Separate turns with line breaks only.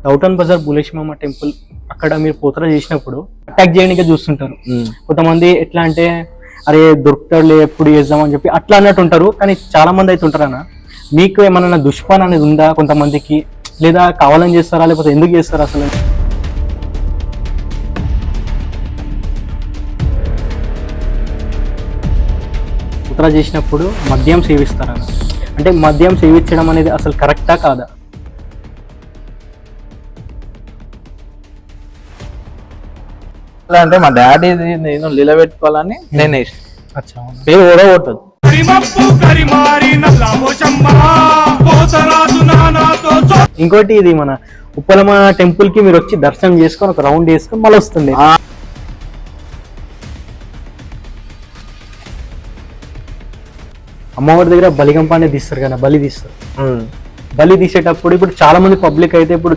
Downton Bazar బులేషమామ temple అక్కడ మీరు పోతర చేసినప్పుడు అటాక్ చేయడానికి చూస్తుంటారు. కొంతమంది ఎట్లా అంటే అరే దొరుకుతాడులే ఎప్పుడు చేద్దామని చెప్పి అట్లా అన్నట్టు ఉంటారు. కానీ చాలా మంది అయితే ఉంటారు అన్న. మీకు ఏమన్నా దుష్పాన్ అనేది ఉందా కొంతమందికి, లేదా కావాలని చేస్తారా లేకపోతే ఎందుకు చేస్తారా అసలు? ఉత్తర చేసినప్పుడు మద్యం సేవిస్తారన్న, అంటే మద్యం సేవించడం అనేది అసలు కరెక్టా కాదా?
అంటే మా డాడీ నేను నిలబెట్టుకోవాలని నేను వేసిన.
అచ్చా,
పేరు ఓడగొట్టదు.
ఇంకోటి ఇది మన ఉప్పలమ్మ టెంపుల్ కి మీరు వచ్చి దర్శనం చేసుకొని ఒక రౌండ్ వేసుకొని మళ్ళీ వస్తుంది. అమ్మవారి దగ్గర బలిగంప అనేది తీస్తారు కదా, బలి తీస్తారు. బలి తీసేటప్పుడు ఇప్పుడు చాలా మంది పబ్లిక్ అయితే ఇప్పుడు